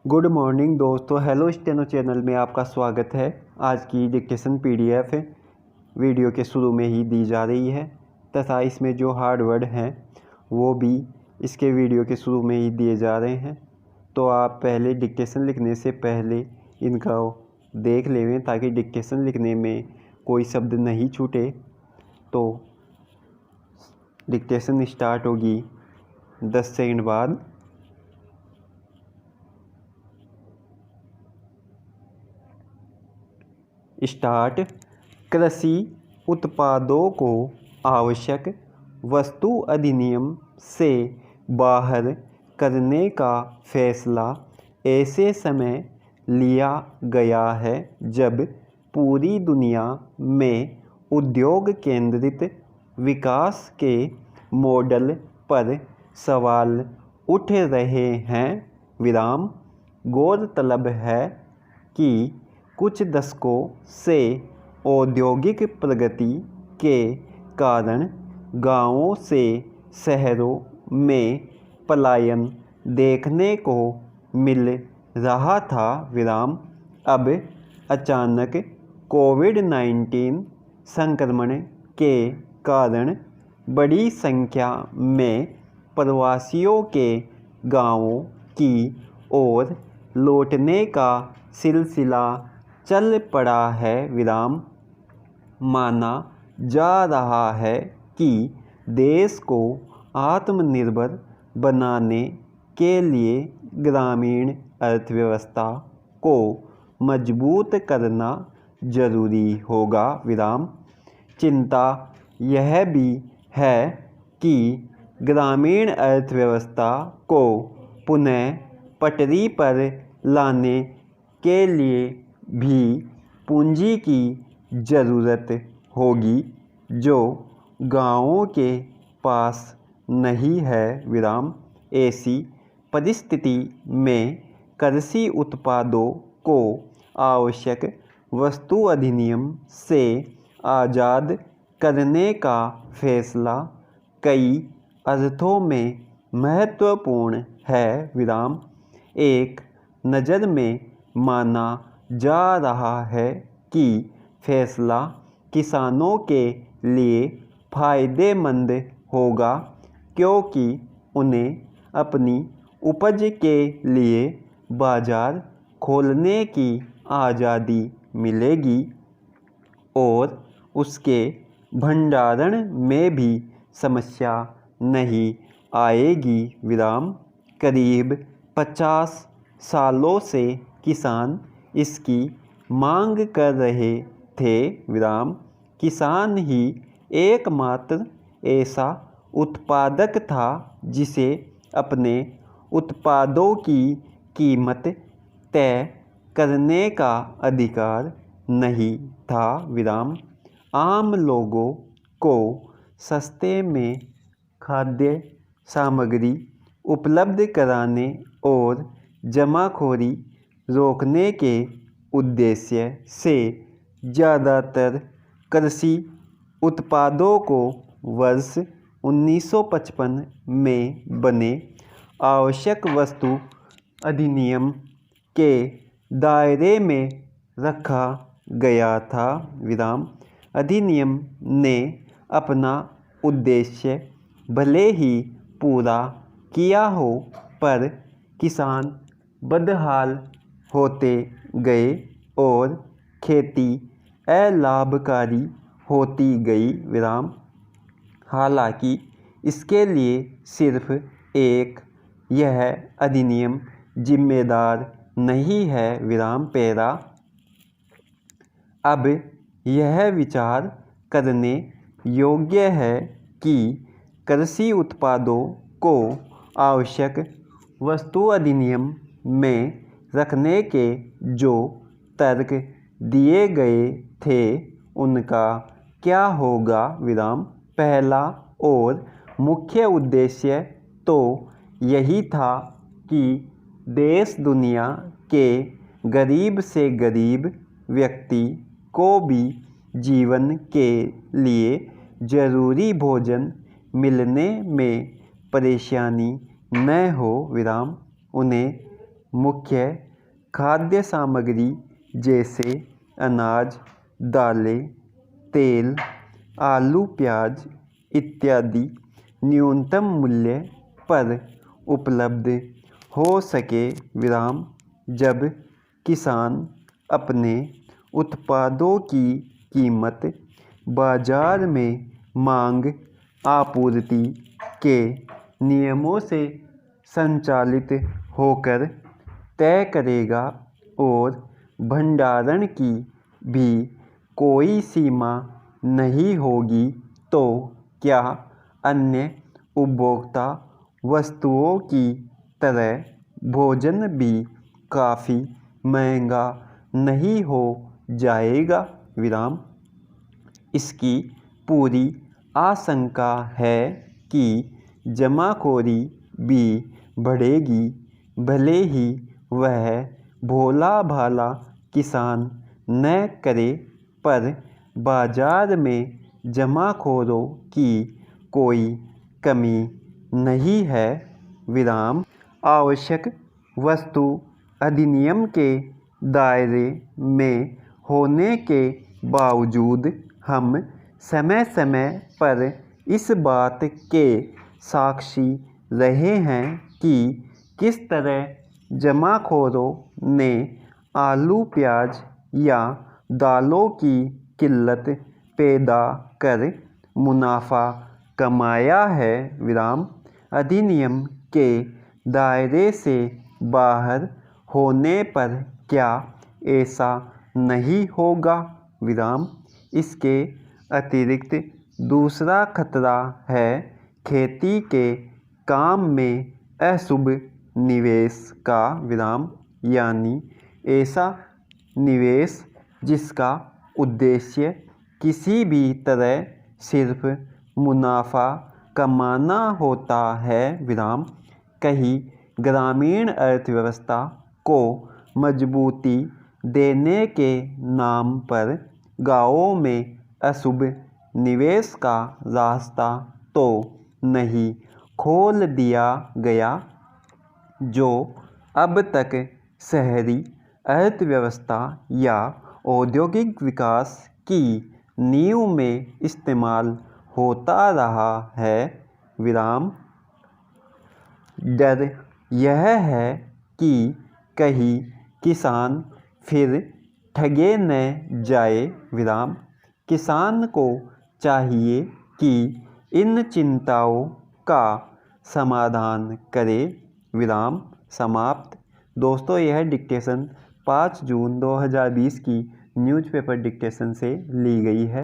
Good morning दोस्तों, hello steno channel में आपका स्वागत है। आज की डिक्टेशन पीडीएफ वीडियो के शुरू में ही दी जा रही है तथा इसमें जो हार्ड वर्ड हैं वो भी इसके वीडियो के शुरू में ही दिए जा रहे हैं। तो आप पहले डिक्टेशन लिखने से पहले इनका देख लें ताकि डिक्टेशन लिखने में कोई शब्द नहीं छूटे। तो डिक्टेशन स्टार्ट होगी 10 सेकंड बाद। स्टार्ट। कृषि उत्पादों को आवश्यक वस्तु अधिनियम से बाहर करने का फैसला ऐसे समय लिया गया है जब पूरी दुनिया में उद्योग केंद्रित विकास के मॉडल पर सवाल उठ रहे हैं। गौरतलब है कि कुछ दशकों से औद्योगिक प्रगति के कारण गांवों से शहरों में पलायन देखने को मिल रहा था। अब अचानक कोविड-19 संक्रमण के कारण बड़ी संख्या में प्रवासियों के गांवों की ओर लौटने का सिलसिला चल पड़ा है। माना जा रहा है कि देश को आत्मनिर्भर बनाने के लिए ग्रामीण अर्थव्यवस्था को मजबूत करना जरूरी होगा। चिंता यह भी है कि ग्रामीण अर्थव्यवस्था को पुनः पटरी पर लाने के लिए भी पूंजी की ज़रूरत होगी जो गांवों के पास नहीं है। ऐसी परिस्थिति में कृषि उत्पादों को आवश्यक वस्तु अधिनियम से आज़ाद करने का फैसला कई अर्थों में महत्वपूर्ण है। एक नज़र में माना जा रहा है कि फैसला किसानों के लिए फ़ायदेमंद होगा क्योंकि उन्हें अपनी उपज के लिए बाज़ार खोलने की आज़ादी मिलेगी और उसके भंडारण में भी समस्या नहीं आएगी। करीब 50 सालों से किसान इसकी मांग कर रहे थे। किसान ही एकमात्र ऐसा उत्पादक था जिसे अपने उत्पादों की कीमत तय करने का अधिकार नहीं था। आम लोगों को सस्ते में खाद्य सामग्री उपलब्ध कराने और जमाखोरी रोकने के उद्देश्य से ज़्यादातर कृषि उत्पादों को वर्ष 1955 में बने आवश्यक वस्तु अधिनियम के दायरे में रखा गया था। अधिनियम ने अपना उद्देश्य भले ही पूरा किया हो पर किसान बदहाल होते गए और खेती अलाभकारी होती गई। हालांकि इसके लिए सिर्फ एक यह अधिनियम जिम्मेदार नहीं है। पैरा अब यह विचार करने योग्य है कि कृषि उत्पादों को आवश्यक वस्तु अधिनियम में रखने के जो तर्क दिए गए थे उनका क्या होगा। पहला और मुख्य उद्देश्य तो यही था कि देश दुनिया के गरीब से गरीब व्यक्ति को भी जीवन के लिए ज़रूरी भोजन मिलने में परेशानी न हो। उन्हें मुख्य खाद्य सामग्री जैसे अनाज, दालें, तेल, आलू, प्याज इत्यादि न्यूनतम मूल्य पर उपलब्ध हो सके। जब किसान अपने उत्पादों की कीमत बाजार में मांग आपूर्ति के नियमों से संचालित होकर तय करेगा और भंडारण की भी कोई सीमा नहीं होगी, तो क्या अन्य उपभोक्ता वस्तुओं की तरह भोजन भी काफ़ी महंगा नहीं हो जाएगा? इसकी पूरी आशंका है कि जमाखोरी भी बढ़ेगी, भले ही वह भोला भाला किसान न करे, पर बाजार में जमाखोरों की कोई कमी नहीं है। आवश्यक वस्तु अधिनियम के दायरे में होने के बावजूद हम समय समय पर इस बात के साक्षी रहे हैं कि किस तरह जमाखोरों ने आलू, प्याज या दालों की किल्लत पैदा कर मुनाफा कमाया है। अधिनियम के दायरे से बाहर होने पर क्या ऐसा नहीं होगा? इसके अतिरिक्त दूसरा खतरा है खेती के काम में अशुभ निवेश का। यानी ऐसा निवेश जिसका उद्देश्य किसी भी तरह सिर्फ मुनाफा कमाना होता है। कहीं ग्रामीण अर्थव्यवस्था को मजबूती देने के नाम पर गाँवों में अशुभ निवेश का रास्ता तो नहीं खोल दिया गया, जो अब तक शहरी अर्थव्यवस्था या औद्योगिक विकास की नींव में इस्तेमाल होता रहा है। डर यह है कि कहीं किसान फिर ठगे न जाए। किसान को चाहिए कि इन चिंताओं का समाधान करे। समाप्त। दोस्तों, यह डिक्टेशन 5 जून 2020 की न्यूज़पेपर डिक्टेशन से ली गई है।